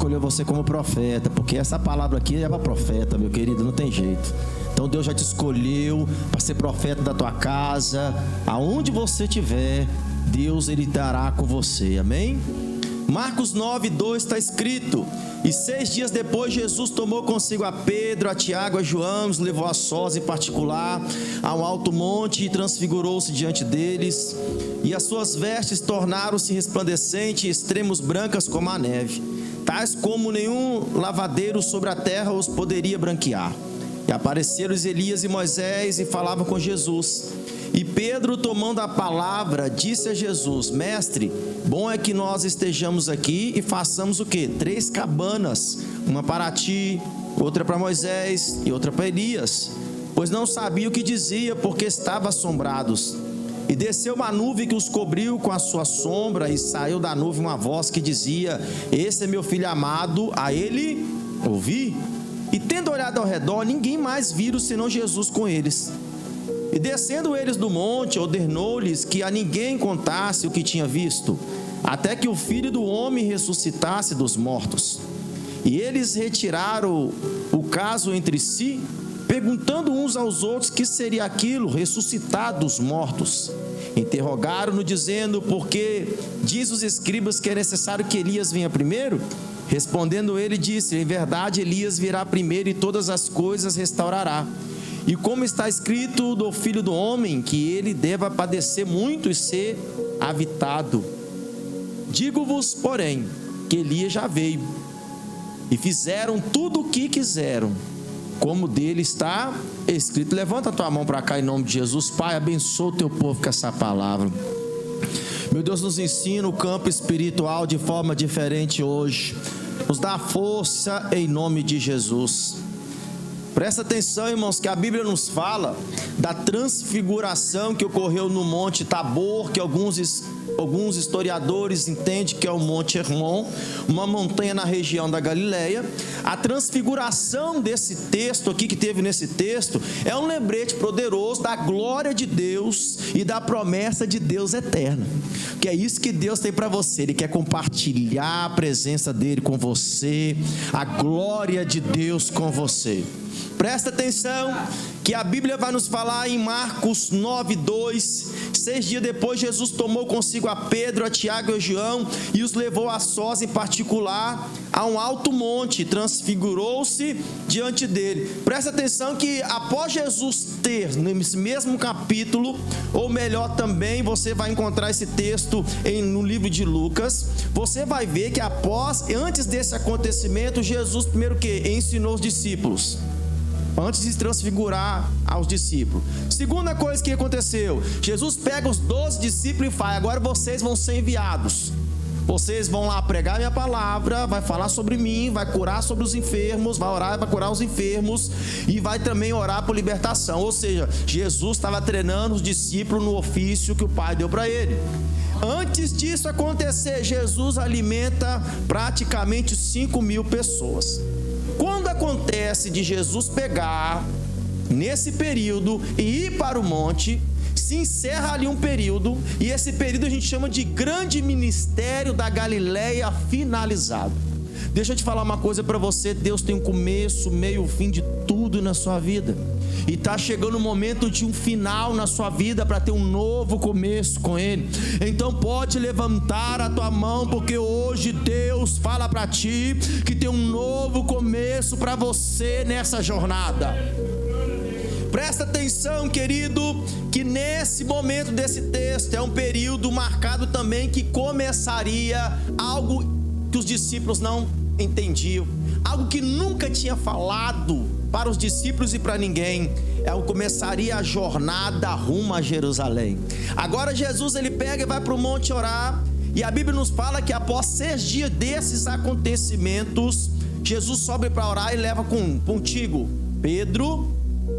escolheu você como profeta, porque essa palavra aqui é para profeta, meu querido, não tem jeito. Então Deus já te escolheu para ser profeta da tua casa, aonde você estiver, Deus ele estará com você, amém? Marcos 9:2 está escrito: e 6 dias depois Jesus tomou consigo a Pedro, a Tiago, a João, os levou a sós em particular a um alto monte e transfigurou-se diante deles, e as suas vestes tornaram-se resplandecentes e extremos brancas como a neve, tais como nenhum lavadeiro sobre a terra os poderia branquear. E apareceram Elias e Moisés e falavam com Jesus. E Pedro, tomando a palavra, disse a Jesus: Mestre, bom é que nós estejamos aqui e façamos o quê? 3 cabanas, uma para ti, outra para Moisés e outra para Elias. Pois não sabia o que dizia, porque estavam assombrados. E desceu uma nuvem que os cobriu com a sua sombra, e saiu da nuvem uma voz que dizia: Esse é meu filho amado, a ele ouvi. E tendo olhado ao redor, ninguém mais viram senão Jesus com eles. E descendo eles do monte, ordenou-lhes que a ninguém contasse o que tinha visto, até que o Filho do Homem ressuscitasse dos mortos. E eles retiraram o caso entre si, perguntando uns aos outros que seria aquilo, ressuscitar dos mortos. Interrogaram-no, dizendo: por que diz os escribas que é necessário que Elias venha primeiro? Respondendo ele, disse: em verdade, Elias virá primeiro e todas as coisas restaurará. E como está escrito do Filho do Homem, que ele deva padecer muito e ser avitado. Digo-vos, porém, que Elias já veio, e fizeram tudo o que quiseram, como dele está escrito. Levanta a tua mão para cá em nome de Jesus. Pai, abençoa o teu povo com essa palavra. Meu Deus, nos ensina o campo espiritual de forma diferente hoje. Nos dá força em nome de Jesus. Presta atenção, irmãos, que a Bíblia nos fala da transfiguração que ocorreu no Monte Tabor, que alguns historiadores entendem que é o Monte Hermon, uma montanha na região da Galileia. A transfiguração desse texto aqui, que teve nesse texto, é um lembrete poderoso da glória de Deus e da promessa de Deus eterna. Que é isso que Deus tem para você. Ele quer compartilhar a presença dele com você, a glória de Deus com você. Presta atenção que a Bíblia vai nos falar em Marcos 9:2. 6 dias depois, Jesus tomou consigo a Pedro, a Tiago e a João e os levou a sós em particular a um alto monte, transfigurou-se diante dele. Presta atenção que após Jesus ter, nesse mesmo capítulo, ou melhor também, você vai encontrar esse texto no livro de Lucas, você vai ver que antes desse acontecimento, Jesus primeiro que ensinou os discípulos, antes de transfigurar aos discípulos. Segunda coisa que aconteceu, Jesus pega os 12 discípulos e fala: agora vocês vão ser enviados. Vocês vão lá pregar minha palavra, vai falar sobre mim, vai curar sobre os enfermos, vai orar, vai curar os enfermos e vai também orar por libertação. Ou seja, Jesus estava treinando os discípulos no ofício que o Pai deu para ele. Antes disso acontecer, Jesus alimenta praticamente 5.000 pessoas. Quando acontece de Jesus pegar nesse período e ir para o monte, se encerra ali um período, e esse período a gente chama de grande ministério da Galileia finalizado. Deixa eu te falar uma coisa para você: Deus tem um começo, meio, fim de tudo na sua vida, e está chegando o momento de um final na sua vida para ter um novo começo com Ele. Então pode levantar a tua mão, porque hoje Deus fala para ti que tem um novo começo para você nessa jornada. Presta atenção, querido, que nesse momento desse texto é um período marcado também que começaria algo que os discípulos não entendiam, algo que nunca tinha falado para os discípulos e para ninguém. Começaria a jornada rumo a Jerusalém. Agora Jesus ele pega e vai para o monte orar, e a Bíblia nos fala que após 6 dias desses acontecimentos, Jesus sobe para orar e leva contigo Pedro,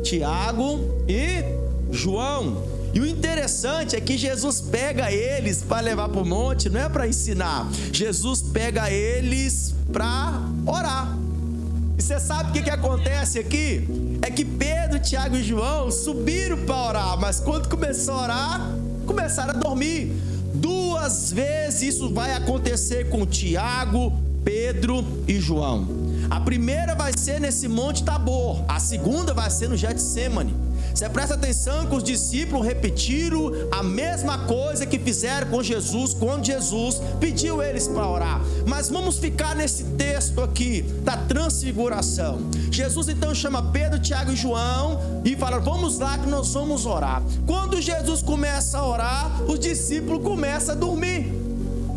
Tiago e João. E o interessante é que Jesus pega eles para levar para o monte, não é para ensinar. Jesus pega eles para orar. E você sabe o que acontece aqui? É que Pedro, Tiago e João subiram para orar, mas quando começou a orar, começaram a dormir. 2 vezes isso vai acontecer com Tiago, Pedro e João. A primeira vai ser nesse Monte Tabor, a segunda vai ser no Getsêmani. Você presta atenção que os discípulos repetiram a mesma coisa que fizeram com Jesus quando Jesus pediu eles para orar. Mas vamos ficar nesse texto aqui da transfiguração. Jesus então chama Pedro, Tiago e João e fala: vamos lá que nós vamos orar. Quando Jesus começa a orar, os discípulos começam a dormir.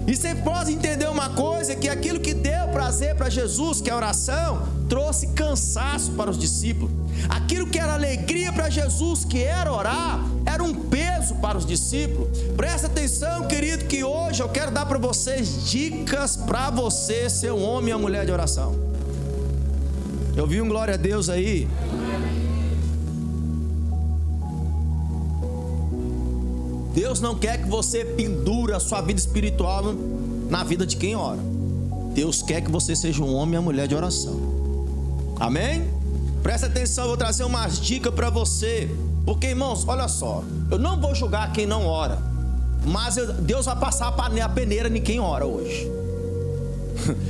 E você pode entender uma coisa, que aquilo que deu prazer para Jesus, que é a oração, trouxe cansaço para os discípulos. Aquilo que era alegria para Jesus, que era orar, era um peso para os discípulos. Presta atenção, querido, que hoje eu quero dar para vocês dicas para você ser um homem e uma mulher de oração. Eu vi um glória a Deus aí. Deus não quer que você pendure a sua vida espiritual na vida de quem ora. Deus quer que você seja um homem e uma mulher de oração. Amém? Presta atenção, eu vou trazer umas dicas para você. Porque, irmãos, olha só, eu não vou julgar quem não ora, mas Deus vai passar a peneira em quem ora hoje.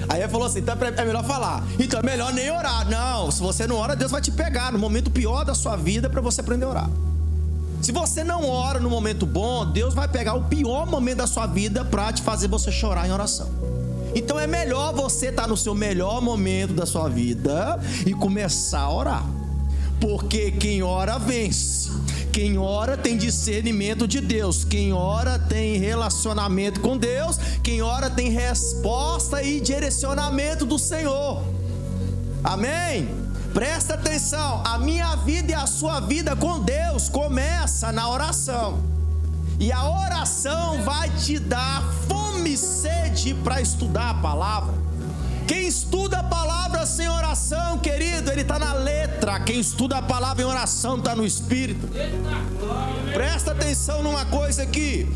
Aí ele falou assim: então é melhor falar, então é melhor nem orar. Não, se você não ora, Deus vai te pegar no momento pior da sua vida para você aprender a orar. Se você não ora no momento bom, Deus vai pegar o pior momento da sua vida para te fazer você chorar em oração. Então é melhor você estar no seu melhor momento da sua vida e começar a orar. Porque quem ora vence. Quem ora tem discernimento de Deus. Quem ora tem relacionamento com Deus. Quem ora tem resposta e direcionamento do Senhor. Amém? Presta atenção, a minha vida e a sua vida com Deus começa na oração. E a oração vai te dar fome e sede para estudar a palavra. Quem estuda a palavra sem oração, querido, ele está na letra. Quem estuda a palavra em oração está no espírito. Presta atenção numa coisa aqui.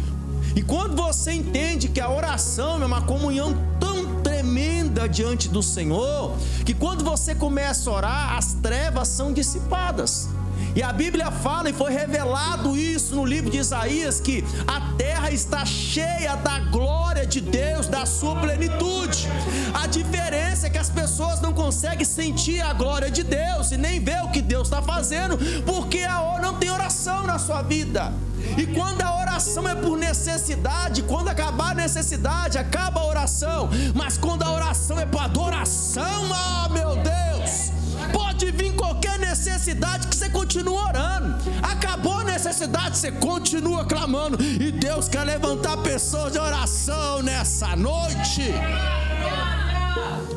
E quando você entende que a oração é uma comunhão tão tremenda diante do Senhor, que quando você começa a orar, as trevas são dissipadas. E a Bíblia fala, e foi revelado isso no livro de Isaías, que a terra está cheia da glória de Deus, da sua plenitude. A diferença é que as pessoas não conseguem sentir a glória de Deus e nem ver o que Deus está fazendo, porque não tem oração na sua vida. E quando a oração é por necessidade, quando acabar a necessidade, acaba a oração. Mas quando a oração é para adoração, meu Deus, pode vir qualquer necessidade que você continua orando. Acabou a necessidade, você continua clamando. E Deus quer levantar pessoas de oração nessa noite.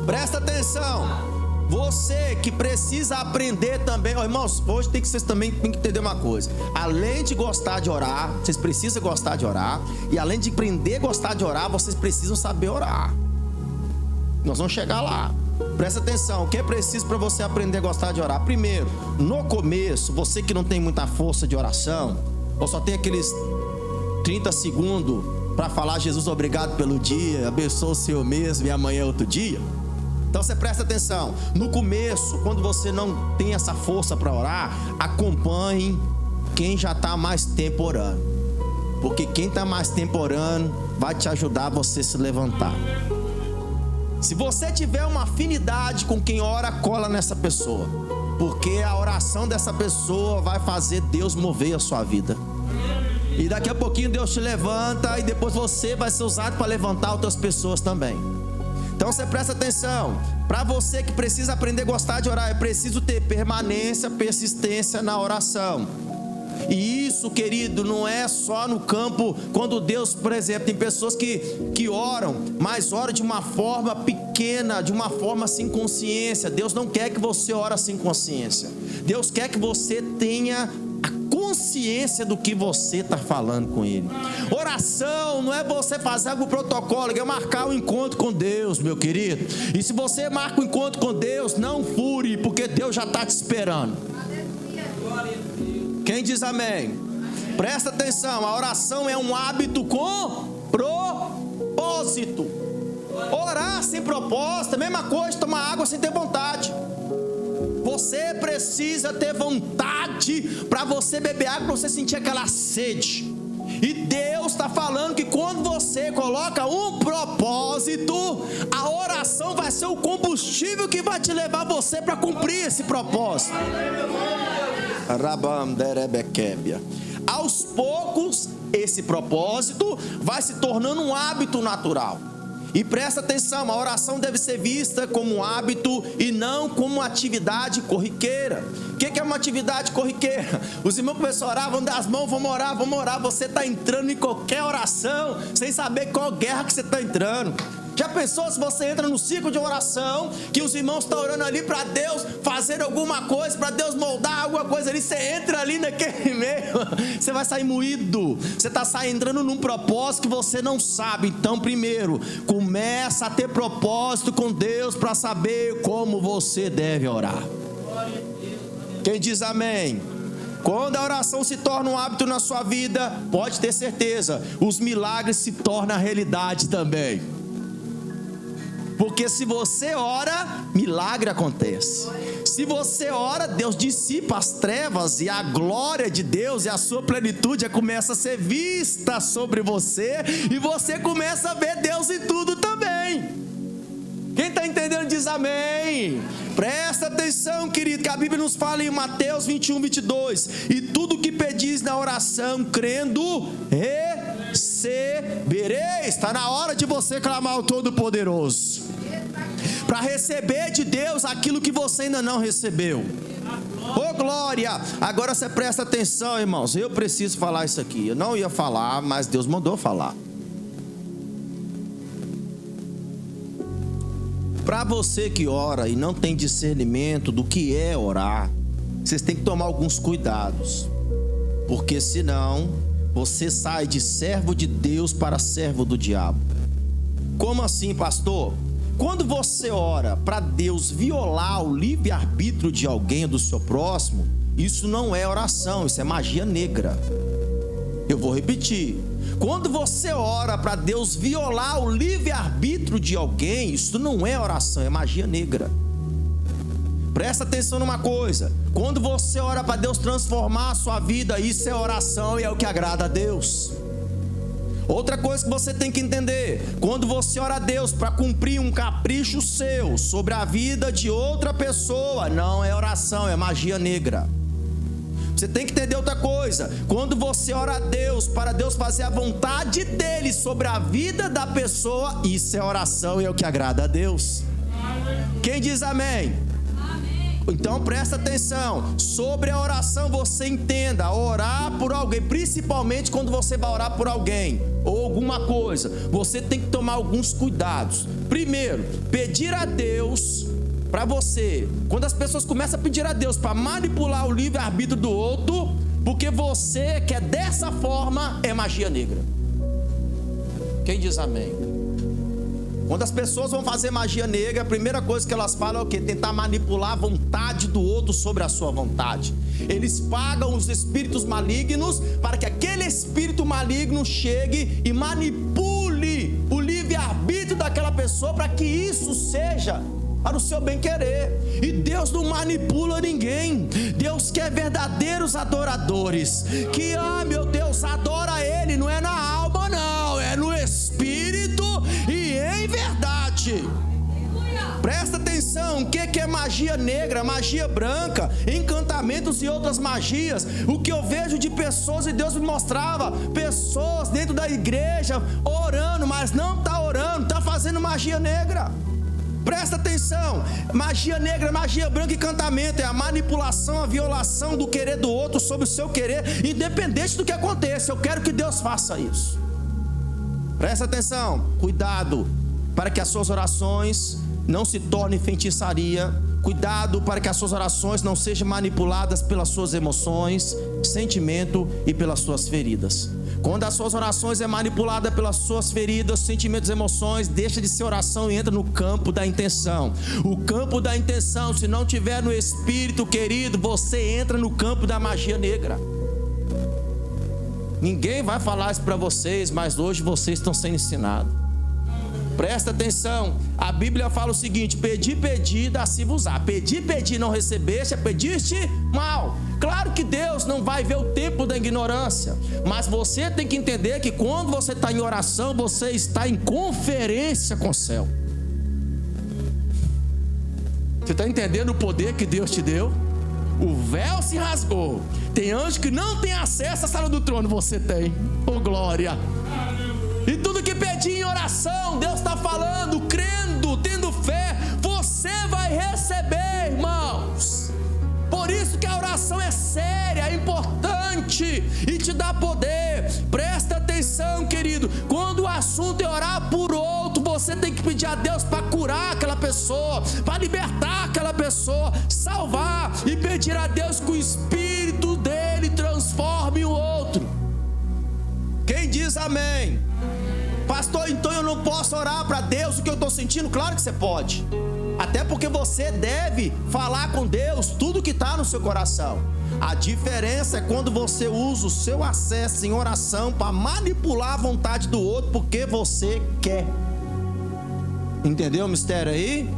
Presta atenção. Você que precisa aprender também, irmãos, hoje vocês também têm que entender uma coisa. Além de gostar de orar, vocês precisam gostar de orar. E além de aprender a gostar de orar, vocês precisam saber orar. Nós vamos chegar lá. Presta atenção, o que é preciso para você aprender a gostar de orar? Primeiro, no começo, você que não tem muita força de oração, ou só tem aqueles 30 segundos para falar: Jesus, obrigado pelo dia, abençoa o Senhor mesmo e amanhã é outro dia. Então você presta atenção, no começo, quando você não tem essa força para orar, acompanhe quem já está mais tempo orando. Porque quem está mais tempo orando vai te ajudar a você se levantar. Se você tiver uma afinidade com quem ora, cola nessa pessoa. Porque a oração dessa pessoa vai fazer Deus mover a sua vida. E daqui a pouquinho Deus te levanta e depois você vai ser usado para levantar outras pessoas também. Então você presta atenção, para você que precisa aprender a gostar de orar, é preciso ter permanência, persistência na oração. E isso, querido, não é só no campo, quando Deus, por exemplo, tem pessoas que oram, mas oram de uma forma pequena, de uma forma sem consciência. Deus não quer que você ore sem consciência. Deus quer que você tenha consciência do que você está falando com Ele. Oração não é você fazer algo protocolo, é marcar um encontro com Deus, meu querido. E se você marca um encontro com Deus, não fure, porque Deus já está te esperando. Quem diz amém? Presta atenção, a oração é um hábito com propósito. Orar sem propósito, a mesma coisa, tomar água sem ter vontade. Você precisa ter vontade para você beber água, para você sentir aquela sede. E Deus está falando que quando você coloca um propósito, a oração vai ser o combustível que vai te levar você para cumprir esse propósito. Aos poucos, esse propósito vai se tornando um hábito natural. E presta atenção, a oração deve ser vista como um hábito e não como uma atividade corriqueira. O que é uma atividade corriqueira? Os irmãos começam a orar, vão dar as mãos, vamos orar. Você está entrando em qualquer oração sem saber qual guerra que você está entrando. Já pensou se você entra no ciclo de oração, que os irmãos estão orando ali para Deus fazer alguma coisa, para Deus moldar alguma coisa ali, você entra ali naquele meio, você vai sair moído, você está entrando num propósito que você não sabe. Então, primeiro, começa a ter propósito com Deus para saber como você deve orar. Quem diz amém? Quando a oração se torna um hábito na sua vida, pode ter certeza, os milagres se tornam realidade também. Porque se você ora, milagre acontece. Se você ora, Deus dissipa as trevas e a glória de Deus e a sua plenitude começa a ser vista sobre você e você começa a ver Deus em tudo também. Quem está entendendo diz amém. Presta atenção, querido, que a Bíblia nos fala em Mateus 21, 22. E tudo que pedis na oração, crendo, recebereis. Está na hora de você clamar ao Todo-Poderoso para receber de Deus aquilo que você ainda não recebeu. Ô glória! Agora você presta atenção, irmãos. Eu preciso falar isso aqui. Eu não ia falar, mas Deus mandou falar. Para você que ora e não tem discernimento do que é orar, vocês têm que tomar alguns cuidados, porque senão você sai de servo de Deus para servo do diabo. Como assim, pastor? Quando você ora para Deus violar o livre-arbítrio de alguém, do seu próximo, isso não é oração, isso é magia negra. Eu vou repetir. Quando você ora para Deus violar o livre-arbítrio de alguém, isso não é oração, é magia negra. Presta atenção numa coisa. Quando você ora para Deus transformar a sua vida, isso é oração e é o que agrada a Deus. Outra coisa que você tem que entender: quando você ora a Deus para cumprir um capricho seu sobre a vida de outra pessoa, não é oração, é magia negra. Você tem que entender outra coisa: quando você ora a Deus para Deus fazer a vontade dele sobre a vida da pessoa, isso é oração e é o que agrada a Deus. Quem diz amém? Então presta atenção, sobre a oração você entenda, orar por alguém, principalmente quando você vai orar por alguém ou alguma coisa, você tem que tomar alguns cuidados. Primeiro, pedir a Deus para você, quando as pessoas começam a pedir a Deus para manipular o livre-arbítrio do outro, porque você quer dessa forma, é magia negra. Quem diz amém? Quando as pessoas vão fazer magia negra, a primeira coisa que elas falam é o quê? Tentar manipular a vontade do outro sobre a sua vontade. Eles pagam os espíritos malignos para que aquele espírito maligno chegue e manipule o livre-arbítrio daquela pessoa para que isso seja para o seu bem-querer. E Deus não manipula ninguém. Deus quer verdadeiros adoradores que, meu Deus, adora Ele, não é na alma não, é no Espírito e em verdade. Presta atenção, o que é magia negra, magia branca, encantamentos e outras magias? O que eu vejo de pessoas, e Deus me mostrava, pessoas dentro da igreja orando, mas não está orando, está fazendo magia negra. Presta atenção, magia negra, magia branca e encantamento é a manipulação, a violação do querer do outro sobre o seu querer, independente do que aconteça. Eu quero que Deus faça isso. Presta atenção, cuidado para que as suas orações não se tornem feitiçaria. Cuidado para que as suas orações não sejam manipuladas pelas suas emoções, sentimento e pelas suas feridas. Quando as suas orações é manipulada pelas suas feridas, sentimentos, emoções, deixa de ser oração e entra no campo da intenção. O campo da intenção, se não tiver no Espírito, querido, você entra no campo da magia negra. Ninguém vai falar isso para vocês, mas hoje vocês estão sendo ensinados. Presta atenção, a Bíblia fala o seguinte: pedi, pedi, dá-se-vos-á. Pedi, pedi, não recebeste, pediste mal. Claro que Deus não vai ver o tempo da ignorância, mas você tem que entender que quando você está em oração, você está em conferência com o céu. Você está entendendo o poder que Deus te deu? O véu se rasgou. Tem anjo que não tem acesso à sala do trono, você tem. Oh, glória! E tudo que pedir em oração, Deus está falando, crendo, tendo fé, você vai receber, irmãos. Por isso que a oração é séria, é importante e te dá poder. Presta atenção, querido. Quando o assunto é orar por outro, você tem que pedir a Deus para curar aquela pessoa, para libertar aquela pessoa, salvar, e pedir a Deus que o Espírito dele transforme o outro. Quem diz amém? Pastor, então eu não posso orar para Deus o que eu estou sentindo? Claro que você pode. Até porque você deve falar com Deus tudo que está no seu coração. A diferença é quando você usa o seu acesso em oração para manipular a vontade do outro porque você quer. Entendeu o mistério aí?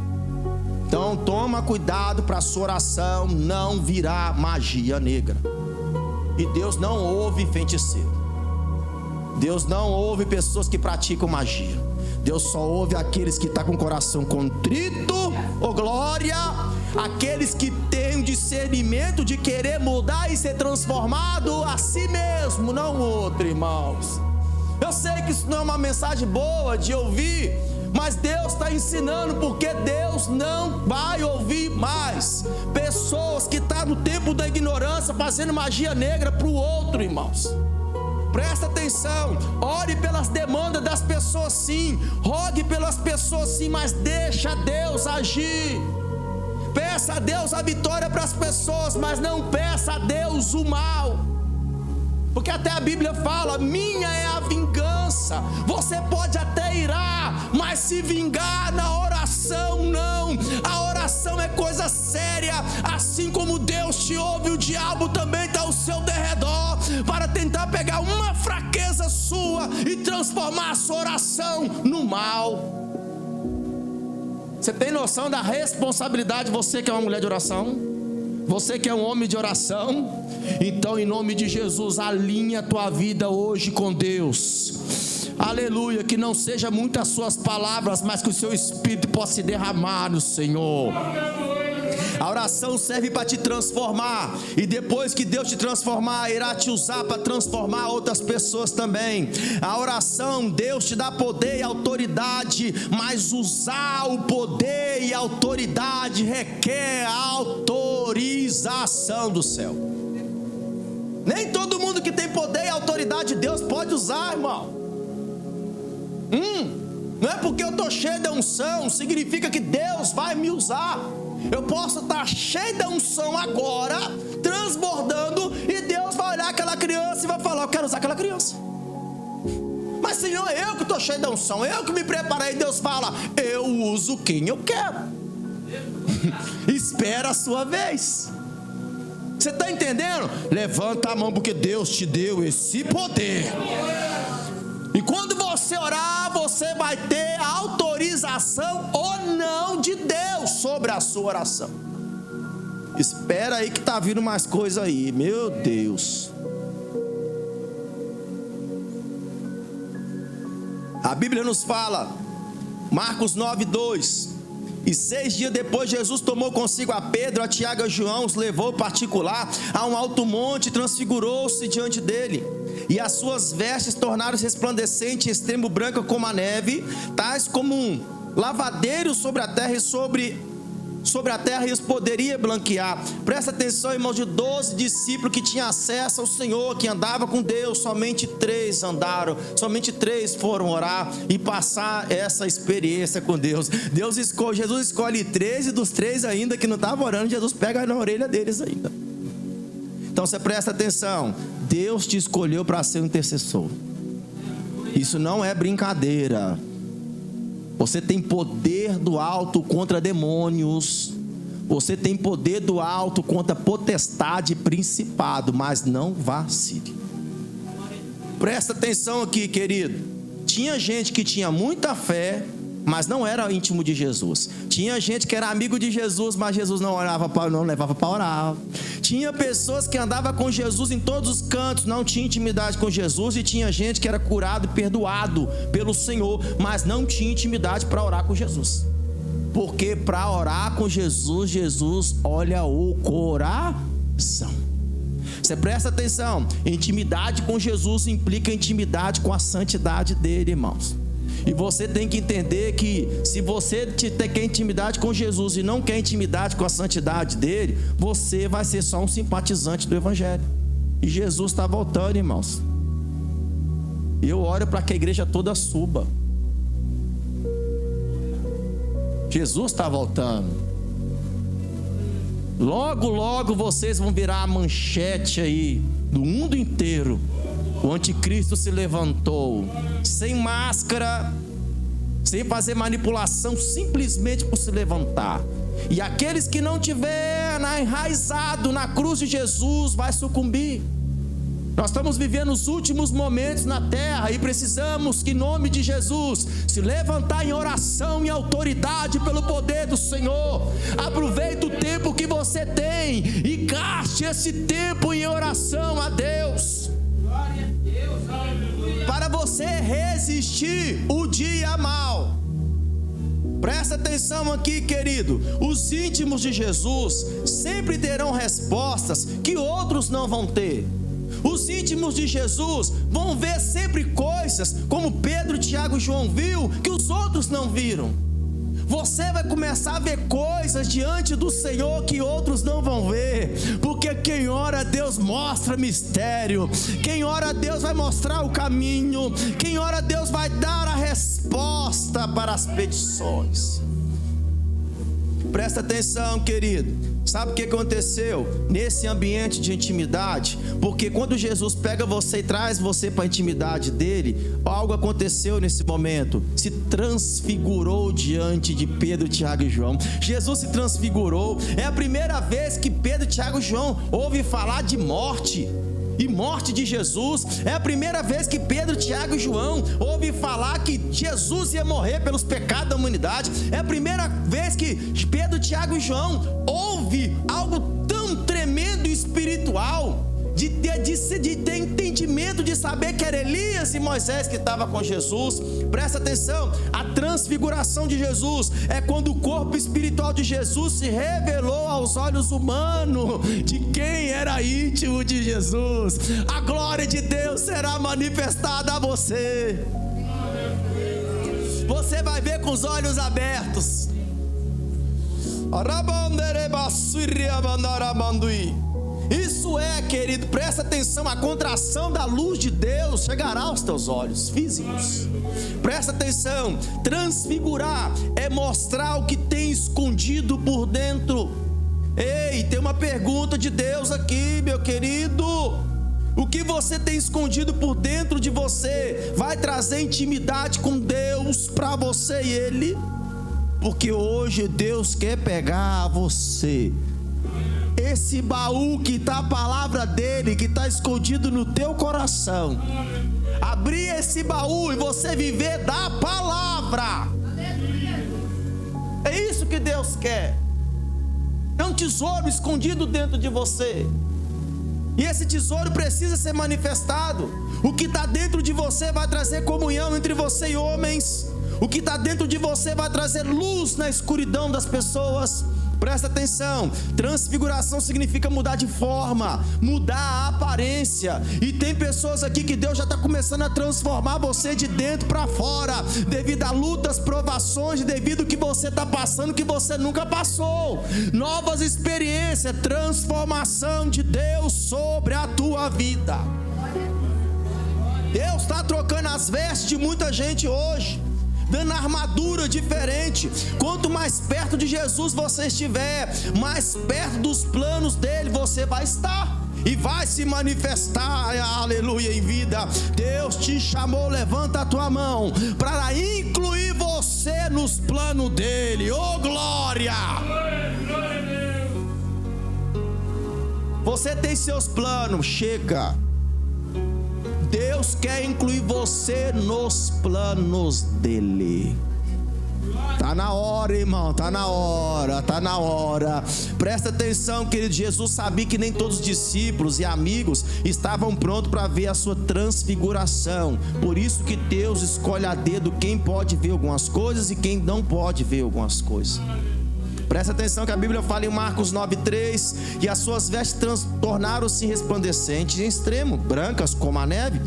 Então toma cuidado para a sua oração não virar magia negra. E Deus não ouve feiticeiro. Deus não ouve pessoas que praticam magia. Deus só ouve aqueles que estão com o coração contrito, oh glória, aqueles que têm o discernimento de querer mudar e ser transformado a si mesmo, não o outro, irmãos. Eu sei que isso não é uma mensagem boa de ouvir, mas Deus está ensinando, porque Deus não vai ouvir mais pessoas que estão no tempo da ignorância fazendo magia negra para o outro, irmãos. Presta atenção, ore pelas demandas das pessoas sim, rogue pelas pessoas sim, mas deixa Deus agir. Peça a Deus a vitória para as pessoas, mas não peça a Deus o mal. Porque até a Bíblia fala: minha é a vingança. Você pode até irar, mas se vingar na oração, não. A oração é coisa séria. Assim como Deus te ouve, o diabo também está ao seu derredor para tentar pegar uma fraqueza sua e transformar a sua oração no mal. Você tem noção da responsabilidade? Você que é uma mulher de oração, você que é um homem de oração, então em nome de Jesus, alinha a tua vida hoje com Deus. Aleluia, que não seja muitas suas palavras, mas que o seu Espírito possa se derramar no Senhor. A oração serve para te transformar, e depois que Deus te transformar, irá te usar para transformar outras pessoas também. A oração, Deus te dá poder e autoridade, mas usar o poder e autoridade requer a autorização do céu. Nem todo mundo que tem poder e autoridade de Deus pode usar, irmão. Não é porque eu estou cheio de unção, significa que Deus vai me usar. Eu posso estar cheio de unção agora, transbordando, e Deus vai olhar aquela criança e vai falar: eu quero usar aquela criança. Mas Senhor, eu que estou cheio de unção, eu que me preparei. Deus fala: eu uso quem eu quero. Espera a sua vez. Você está entendendo? Levanta a mão, porque Deus te deu esse poder. E quando você orar, você vai ter a autorização ou não de Deus sobre a sua oração. Espera aí que está vindo mais coisa aí, meu Deus. A Bíblia nos fala, Marcos 9:2: e 6 dias depois, Jesus tomou consigo a Pedro, a Tiago e a João, os levou particular a um alto monte e transfigurou-se diante dele. E as suas vestes tornaram-se resplandecentes, em extremo branca como a neve, tais como um lavadeiro sobre a terra, e sobre a terra os poderia blanquear. Presta atenção, irmãos, de 12 discípulos que tinham acesso ao Senhor, que andava com Deus, somente 3 andaram, somente 3 foram orar e passar essa experiência com Deus. Jesus escolhe 13, dos 3 ainda que não estavam orando, Jesus pega na orelha deles ainda. Então você presta atenção, Deus te escolheu para ser um intercessor. Isso não é brincadeira. Você tem poder do alto contra demônios. Você tem poder do alto contra potestade e principado, mas não vacile. Presta atenção aqui, querido. Tinha gente que tinha muita fé, mas não era íntimo de Jesus. Tinha gente que era amigo de Jesus, mas Jesus não levava para orar. Tinha pessoas que andavam com Jesus em todos os cantos, não tinha intimidade com Jesus. E tinha gente que era curado e perdoado pelo Senhor, mas não tinha intimidade para orar com Jesus. Porque para orar com Jesus, Jesus olha o coração. Você presta atenção, intimidade com Jesus implica intimidade com a santidade dele, irmãos. E você tem que entender que se você quer intimidade com Jesus e não quer intimidade com a santidade dele, você vai ser só um simpatizante do Evangelho. E Jesus está voltando, irmãos. E eu oro para que a igreja toda suba. Jesus está voltando. Logo, logo vocês vão virar a manchete aí do mundo inteiro. O anticristo se levantou, sem máscara, sem fazer manipulação, simplesmente por se levantar. E aqueles que não tiver enraizado na cruz de Jesus vai sucumbir. Nós estamos vivendo os últimos momentos na terra e precisamos que, em nome de Jesus, se levantar em oração e autoridade pelo poder do Senhor. Aproveite o tempo que você tem e gaste esse tempo em oração a Deus. Glória a Deus, aleluia. Para você resistir o dia mau. Presta atenção aqui, querido. Os íntimos de Jesus sempre terão respostas que outros não vão ter. Os íntimos de Jesus vão ver sempre coisas, como Pedro, Tiago e João viu, que os outros não viram. Você vai começar a ver coisas diante do Senhor que outros não vão ver, porque quem ora a Deus mostra mistério, quem ora a Deus vai mostrar o caminho, quem ora a Deus vai dar a resposta para as petições. Presta atenção, querido. Sabe o que aconteceu nesse ambiente de intimidade? Porque quando Jesus pega você e traz você para a intimidade dele, algo aconteceu nesse momento. Se transfigurou diante de Pedro, Tiago e João. Jesus se transfigurou. É a primeira vez que Pedro, Tiago e João ouvem falar de morte e morte de Jesus. É a primeira vez que Pedro, Tiago e João ouvem falar que Jesus ia morrer pelos pecados da humanidade. É a primeira vez que Pedro, Tiago e João ouvem algo tão tremendo e espiritual, de ter entendimento, de saber que era Elias e Moisés que estava com Jesus. Presta atenção, a transfiguração de Jesus é quando o corpo espiritual de Jesus se revelou aos olhos humanos de quem era íntimo de Jesus. A glória de Deus será manifestada a você. Você vai ver com os olhos abertos. Isso é, querido, presta atenção, a contração da luz de Deus chegará aos teus olhos físicos. Presta atenção, transfigurar é mostrar o que tem escondido por dentro. Ei, tem uma pergunta de Deus aqui, meu querido. O que você tem escondido por dentro de você vai trazer intimidade com Deus para você e Ele? Porque hoje Deus quer pegar você, esse baú que está a palavra dele, que está escondido no teu coração, abrir esse baú e você viver da palavra. É isso que Deus quer. É um tesouro escondido dentro de você, e esse tesouro precisa ser manifestado. O que está dentro de você vai trazer comunhão entre você e homens. O que está dentro de você vai trazer luz na escuridão das pessoas. Presta atenção, transfiguração significa mudar de forma, mudar a aparência. E tem pessoas aqui que Deus já está começando a transformar você de dentro para fora, devido a lutas, provações, devido ao que você está passando que você nunca passou. Novas experiências, transformação de Deus sobre a tua vida. Deus está trocando as vestes de muita gente hoje, dando armadura diferente. Quanto mais perto de Jesus você estiver, mais perto dos planos dele você vai estar e vai se manifestar, aleluia, em vida. Deus te chamou, levanta a tua mão para incluir você nos planos dele. Oh, glória! Você tem seus planos, chega. Deus quer incluir você nos planos dele. Tá na hora, irmão, tá na hora, tá na hora. Presta atenção, querido. Jesus sabia que nem todos os discípulos e amigos estavam prontos para ver a sua transfiguração. Por isso que Deus escolhe a dedo quem pode ver algumas coisas e quem não pode ver algumas coisas. Presta atenção que a Bíblia fala em Marcos 9:3: e as suas vestes tornaram-se resplandecentes em extremo, brancas como a neve,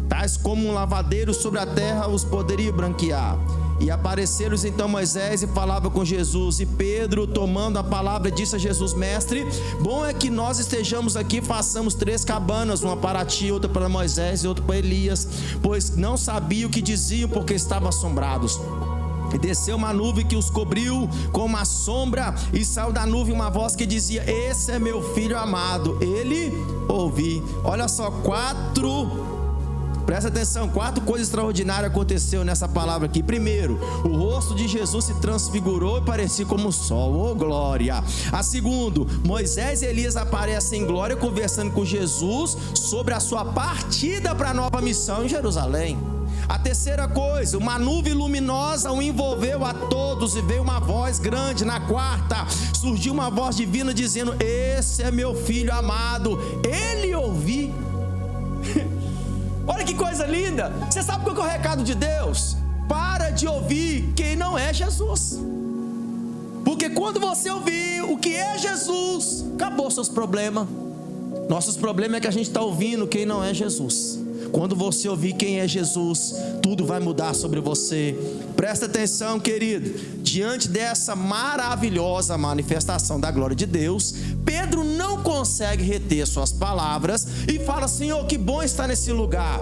tais como um lavadeiro sobre a terra os poderia branquear. E apareceram-lhes então Moisés e falava com Jesus. E Pedro, tomando a palavra, disse a Jesus: Mestre, bom é que nós estejamos aqui, façamos 3 cabanas, uma para ti, outra para Moisés e outra para Elias, pois não sabiam o que diziam, porque estavam assombrados. E desceu uma nuvem que os cobriu com uma sombra, e saiu da nuvem uma voz que dizia: esse é meu filho amado, ele ouvi. Olha só, presta atenção, 4 coisas extraordinárias aconteceu nessa palavra aqui. Primeiro, o rosto de Jesus se transfigurou e parecia como o sol. Oh, glória! A segundo, Moisés e Elias aparecem em glória conversando com Jesus sobre a sua partida para a nova missão em Jerusalém. A terceira coisa, uma nuvem luminosa o envolveu a todos e veio uma voz grande. Na quarta, surgiu uma voz divina dizendo: esse é meu filho amado, ele ouvi. Olha que coisa linda. Você sabe qual é o recado de Deus? Para de ouvir quem não é Jesus. Porque quando você ouvir o que é Jesus, acabou seus problemas. Nossos problemas é que a gente está ouvindo quem não é Jesus. Quando você ouvir quem é Jesus, tudo vai mudar sobre você. Presta atenção, querido. Diante dessa maravilhosa manifestação da glória de Deus, Pedro não consegue reter suas palavras e fala: Senhor, que bom estar nesse lugar.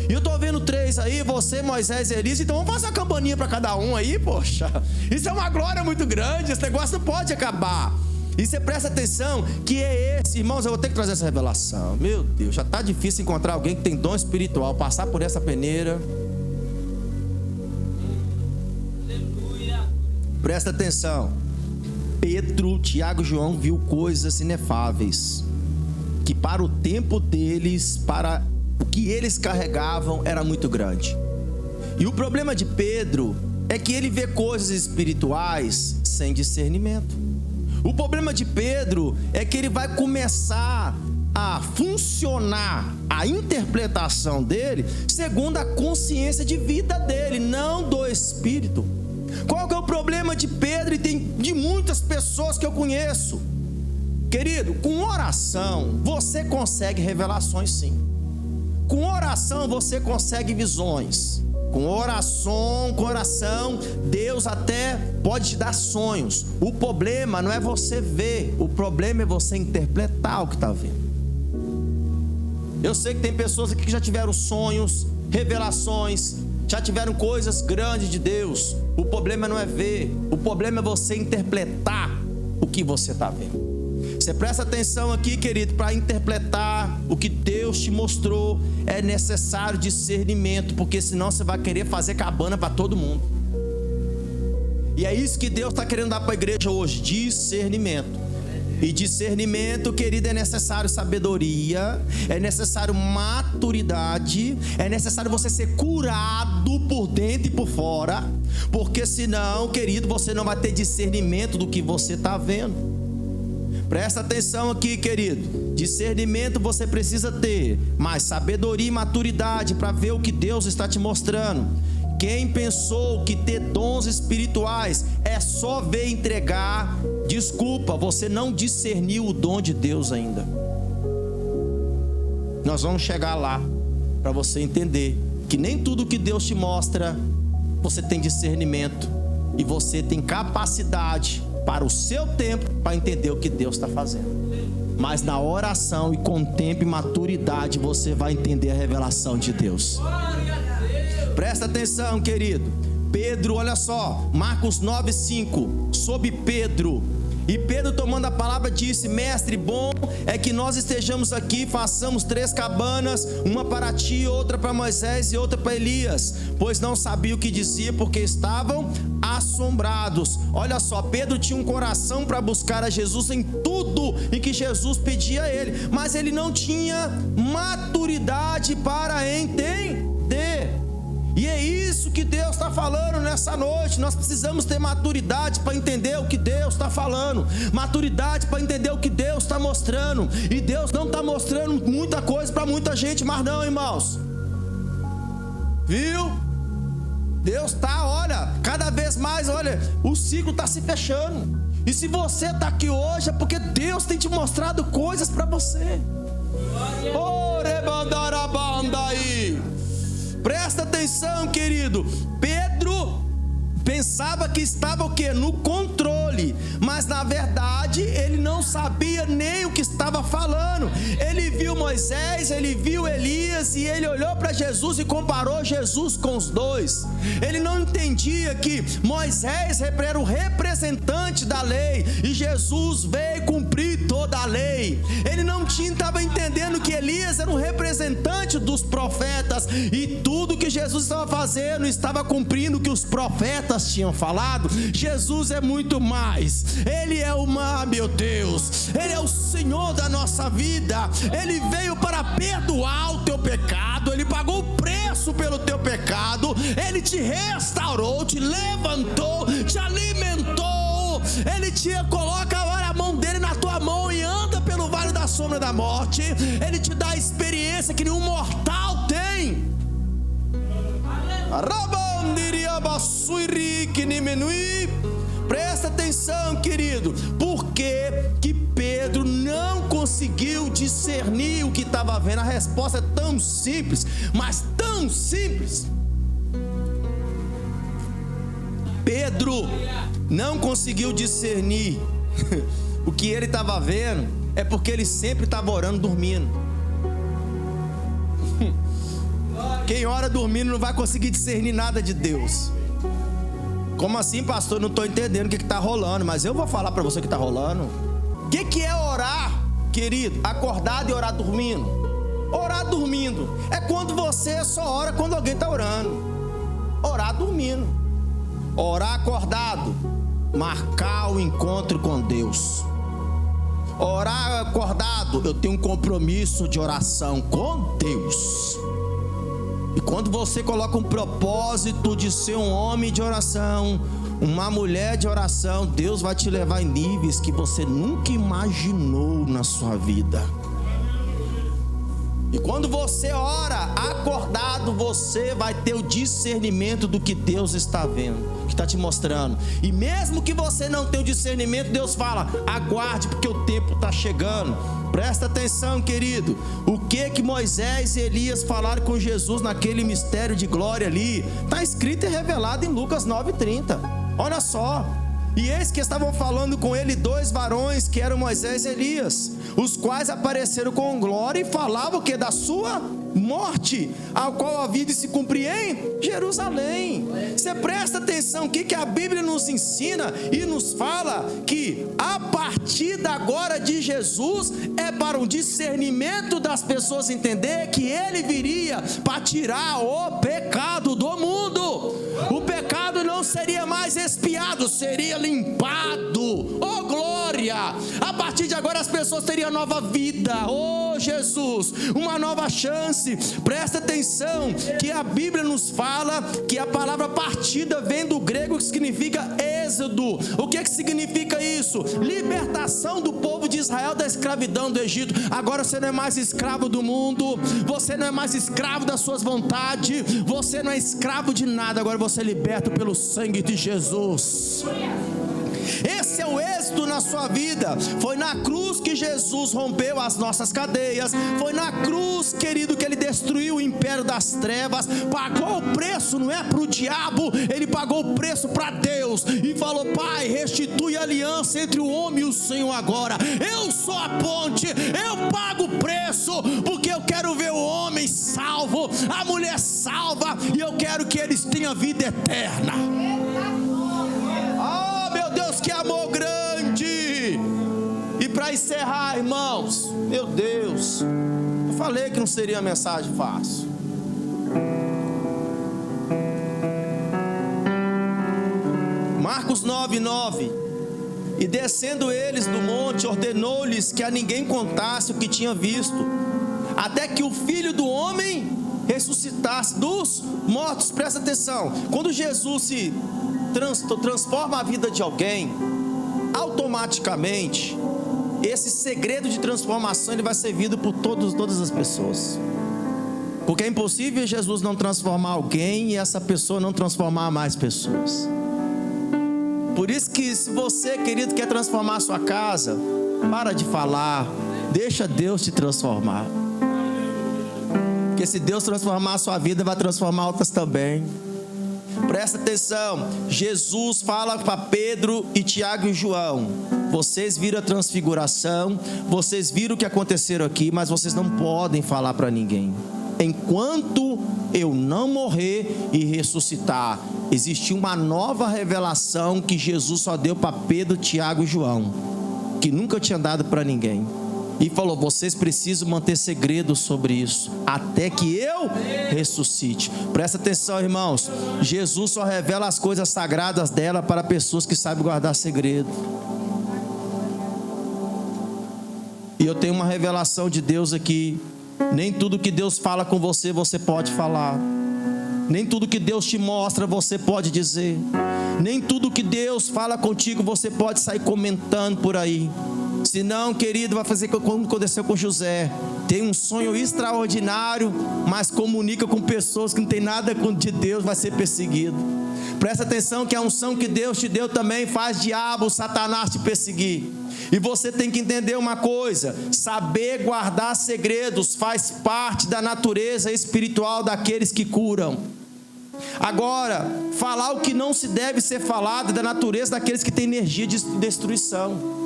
E eu estou vendo 3 aí, você, Moisés e Elias. Então vamos fazer uma campainha para cada um aí, poxa. Isso é uma glória muito grande, esse negócio não pode acabar. E você presta atenção que é esse, irmãos, eu vou ter que trazer essa revelação. Meu Deus, já está difícil encontrar alguém que tem dom espiritual, passar por essa peneira. Aleluia. Presta atenção. Pedro, Tiago e João viu coisas inefáveis, que para o tempo deles, para o que eles carregavam, era muito grande. E o problema de Pedro é que ele vê coisas espirituais sem discernimento. O problema de Pedro é que ele vai começar a funcionar a interpretação dele segundo a consciência de vida dele, não do Espírito. Qual que é o problema de Pedro e tem de muitas pessoas que eu conheço? Querido, com oração você consegue revelações, sim. Com oração você consegue visões. Com oração, Deus até pode te dar sonhos. O problema não é você ver, o problema é você interpretar o que está vendo. Eu sei que tem pessoas aqui que já tiveram sonhos, revelações, já tiveram coisas grandes de Deus. O problema não é ver, o problema é você interpretar o que você está vendo. Você presta atenção aqui, querido, para interpretar o que Deus te mostrou, é necessário discernimento, porque senão você vai querer fazer cabana para todo mundo. E é isso que Deus está querendo dar para a igreja hoje, discernimento. E discernimento, querido, é necessário sabedoria, é necessário maturidade, é necessário você ser curado por dentro e por fora, porque senão, querido, você não vai ter discernimento do que você está vendo. Presta atenção aqui, querido. Discernimento você precisa ter, mas sabedoria e maturidade para ver o que Deus está te mostrando. Quem pensou que ter dons espirituais é só ver e entregar, desculpa, você não discerniu o dom de Deus ainda. Nós vamos chegar lá para você entender que nem tudo que Deus te mostra você tem discernimento e você tem capacidade para o seu tempo, para entender o que Deus está fazendo. Mas na oração e com tempo e maturidade você vai entender a revelação de Deus. Presta atenção, querido. Pedro, olha só, Marcos 9:5, sobre Pedro. E Pedro, tomando a palavra, disse: Mestre, bom é que nós estejamos aqui, façamos 3 cabanas, uma para ti, outra para Moisés e outra para Elias, pois não sabia o que dizia, porque estavam assombrados. Olha só, Pedro tinha um coração para buscar a Jesus em tudo em que Jesus pedia a ele, mas ele não tinha maturidade para entender. E é isso que Deus está falando nessa noite. Nós precisamos ter maturidade para entender o que Deus está falando, maturidade para entender o que Deus está mostrando. E Deus não está mostrando muita coisa para muita gente, mas não, irmãos. Viu? Deus está, olha, cada vez mais, olha, o ciclo está se fechando. E se você está aqui hoje é porque Deus tem te mostrado coisas para você. Presta atenção, querido. Pedro pensava que estava o quê? No controle, mas na verdade ele não sabia nem o que estava falando. Ele viu Moisés, ele viu Elias e ele olhou para Jesus e comparou Jesus com os dois. Ele não entendia que Moisés era o representante da lei e Jesus veio cumprir toda a lei. Ele não estava entendendo que Elias era um representante dos profetas e tudo que Jesus estava fazendo estava cumprindo o que os profetas tinham falado. Jesus é muito mais. Ele é o mar, meu Deus. Ele é o Senhor da nossa vida. Ele veio para perdoar o teu pecado. Ele pagou o preço pelo teu pecado. Ele te restaurou, te levantou, te alimentou. Ele te coloca agora a mão dele na tua mão e anda pelo vale da sombra da morte. Ele te dá a experiência que nenhum mortal tem. Presta atenção, querido. Por que Pedro não conseguiu discernir o que estava vendo? A resposta é tão simples, mas tão simples. Pedro não conseguiu discernir o que ele estava vendo, é porque ele sempre estava orando dormindo. Quem ora dormindo não vai conseguir discernir nada de Deus. Como assim, pastor? Não estou entendendo o que está rolando, mas eu vou falar para você o que está rolando. O que é orar, querido? Acordado e orar dormindo. Orar dormindo é quando você só ora quando alguém está orando. Orar dormindo. Orar acordado, marcar o encontro com Deus. Orar acordado, eu tenho um compromisso de oração com Deus. E quando você coloca um propósito de ser um homem de oração, uma mulher de oração, Deus vai te levar em níveis que você nunca imaginou na sua vida. E quando você ora acordado, você vai ter o discernimento do que Deus está vendo, que está te mostrando. E mesmo que você não tenha o discernimento, Deus fala: aguarde, porque o tempo está chegando. Presta atenção, querido. O que Moisés e Elias falaram com Jesus naquele mistério de glória ali, está escrito e revelado em Lucas 9:30. Olha só. E eis que estavam falando com ele dois varões, que eram Moisés e Elias, os quais apareceram com glória e falavam que da sua morte, ao qual havia de se cumprir em Jerusalém. Você presta atenção, o que a Bíblia nos ensina e nos fala? Que a partir da agora de Jesus é para um discernimento das pessoas entender que ele viria para tirar o pecado do mundo. O pecado não seria mais expiado, seria limpado. Oh glória! A partir de agora as pessoas teriam nova vida. Oh Jesus, uma nova chance. Presta atenção que a Bíblia nos fala que a palavra partida vem do grego, que significa êxodo. O que significa isso? Libertação do povo de Israel da escravidão do Egito. Agora você não é mais escravo do mundo, você não é mais escravo das suas vontades, você não é escravo de nada, agora você é liberto pelo sangue de Jesus. Esse é o êxito na sua vida. Foi na cruz que Jesus rompeu as nossas cadeias. Foi na cruz, querido, que ele destruiu o império das trevas. Pagou o preço, não é para o diabo, ele pagou o preço para Deus. E falou: Pai, restitui a aliança entre o homem e o Senhor agora. Eu sou a ponte, eu pago o preço, porque eu quero ver o homem salvo, a mulher salva, e eu quero que eles tenham vida eterna. Que amor grande! E para encerrar, irmãos, meu Deus, eu falei que não seria uma mensagem fácil. Marcos 9:9. E descendo eles do monte, ordenou-lhes que a ninguém contasse o que tinha visto, até que o Filho do Homem ressuscitar-se dos mortos. Presta atenção, quando Jesus se transforma a vida de alguém, automaticamente esse segredo de transformação ele vai ser visto por todas as pessoas, porque é impossível Jesus não transformar alguém e essa pessoa não transformar mais pessoas. Por isso que se você, querido, quer transformar a sua casa, para de falar, deixa Deus te transformar, porque se Deus transformar a sua vida, vai transformar outras também. Presta atenção, Jesus fala para Pedro e Tiago e João: vocês viram a transfiguração, vocês viram o que aconteceu aqui, mas vocês não podem falar para ninguém, enquanto eu não morrer e ressuscitar. Existiu uma nova revelação que Jesus só deu para Pedro, Tiago e João, que nunca tinha dado para ninguém, e falou: vocês precisam manter segredo sobre isso, até que eu ressuscite. Presta atenção, irmãos, Jesus só revela as coisas sagradas dela para pessoas que sabem guardar segredo. E eu tenho uma revelação de Deus aqui: nem tudo que Deus fala com você, você pode falar. Nem tudo que Deus te mostra, você pode dizer. Nem tudo que Deus fala contigo, você pode sair comentando por aí. Senão, querido, vai fazer como aconteceu com José. Tem um sonho extraordinário, mas comunica com pessoas que não tem nada de Deus, vai ser perseguido. Presta atenção que a unção que Deus te deu também faz diabo, Satanás te perseguir. E você tem que entender uma coisa: saber guardar segredos faz parte da natureza espiritual daqueles que curam. Agora, falar o que não se deve ser falado é da natureza daqueles que têm energia de destruição.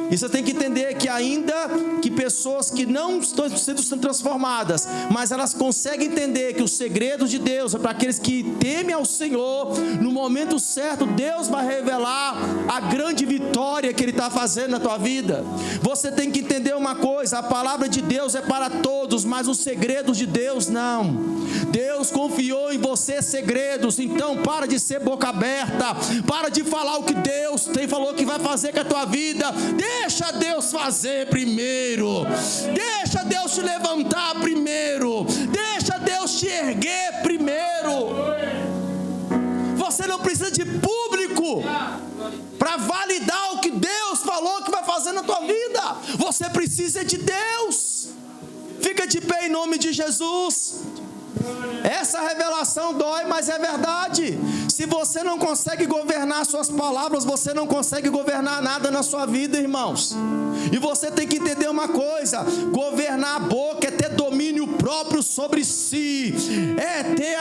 E você tem que entender que ainda que pessoas que não estão sendo transformadas, mas elas conseguem entender que os segredos de Deus é para aqueles que temem ao Senhor. No momento certo, Deus vai revelar a grande vitória que Ele está fazendo na tua vida. Você tem que entender uma coisa: a palavra de Deus é para todos, mas os segredos de Deus não. Deus confiou em você segredos, então para de ser boca aberta, para de falar o que Deus falou que vai fazer com a tua vida. Deixa Deus fazer primeiro, deixa Deus te levantar primeiro, deixa Deus te erguer primeiro. Você não precisa de público para validar o que Deus falou que vai fazer na tua vida. Você precisa de Deus. Fica de pé em nome de Jesus. Essa revelação dói, mas é verdade. Se você não consegue governar suas palavras, você não consegue governar nada na sua vida, irmãos. E você tem que entender uma coisa: governar a boca é ter domínio próprio sobre si, é ter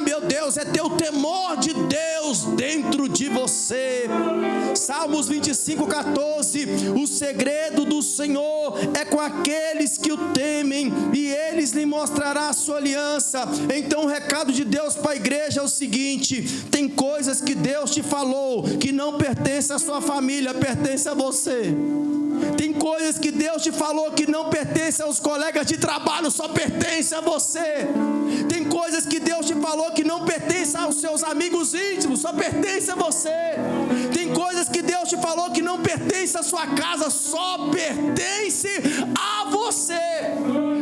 meu Deus, é ter o temor de Deus dentro de você. Salmos 25:14: o segredo do Senhor é com aqueles que o temem, e eles lhe mostrará a sua aliança. Então o recado de Deus para a igreja é o seguinte: tem coisas que Deus te falou que não pertencem à sua família, pertence a você. Tem coisas que Deus te falou que não pertencem aos colegas de trabalho, só pertence a você. Tem coisas que Deus te falou que não pertencem aos seus amigos íntimos, só pertence a você. Tem coisas que Deus te falou que não pertence à sua casa, só pertence a você.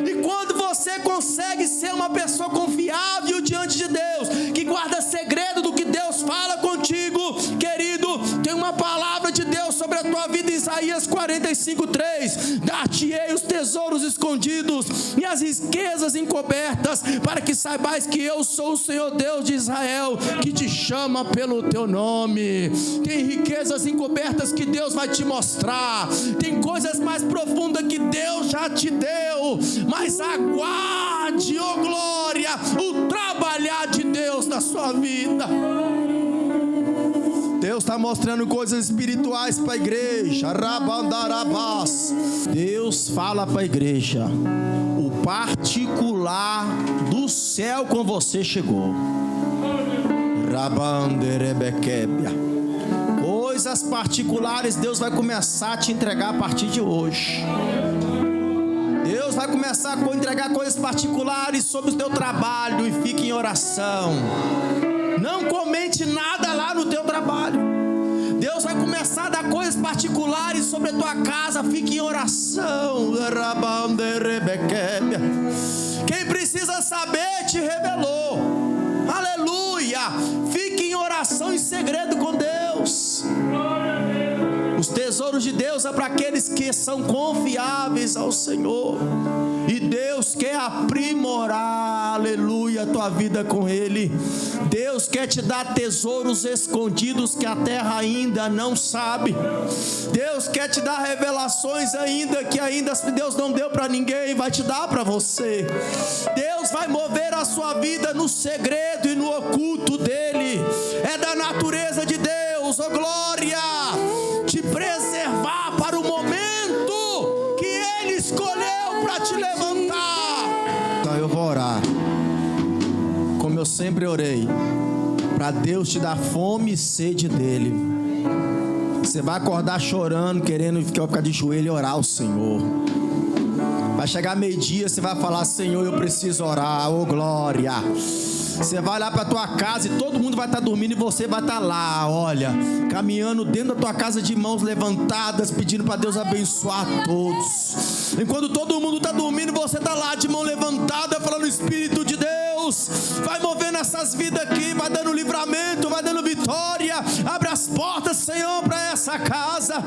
E quando você consegue ser uma pessoa confiável diante de Deus, que guarda segredo do que Deus fala contigo, querido, tem uma palavra de Deus sobre a tua vida, Isaías 45:3: dar-te-ei os tesouros escondidos e as riquezas encobertas, para que saibais que eu sou o Senhor Deus de Israel, que te chama pelo teu nome. Tem riquezas encobertas que Deus vai te mostrar, tem coisas mais profundas que Deus já te deu, mas aguarde, oh glória, o trabalhar de Deus na sua vida. Deus está mostrando coisas espirituais para a igreja. Deus fala para a igreja: o particular do céu com você chegou. Coisas particulares Deus vai começar a te entregar a partir de hoje. Deus vai começar a entregar coisas particulares sobre o teu trabalho, e fique em oração. Não comente nada lá no teu trabalho. Deus vai começar a dar coisas particulares sobre a tua casa, fique em oração. Quem precisa saber te tesouros de Deus é para aqueles que são confiáveis ao Senhor. E Deus quer aprimorar, aleluia, a tua vida com Ele. Deus quer te dar tesouros escondidos que a terra ainda não sabe. Deus quer te dar revelações ainda que Deus não deu para ninguém, vai te dar para você. Deus vai mover a sua vida no segredo e no oculto dEle. É da natureza de Deus, oh glória, te preservar para o momento que Ele escolheu para te levantar. Então eu vou orar, como eu sempre orei, para Deus te dar fome e sede dEle. Você vai acordar chorando, querendo ficar de joelho e orar ao Senhor. Vai chegar meio-dia, você vai falar: Senhor, eu preciso orar, oh glória. Você vai lá para tua casa e todo mundo vai estar dormindo e você vai estar lá, olha, caminhando dentro da tua casa de mãos levantadas, pedindo para Deus abençoar todos. Enquanto todo mundo está dormindo, você está lá de mão levantada, falando: Espírito de Deus, vai movendo essas vidas aqui, vai dando livramento, vai dando vitória. Abre as portas, Senhor, para essa casa.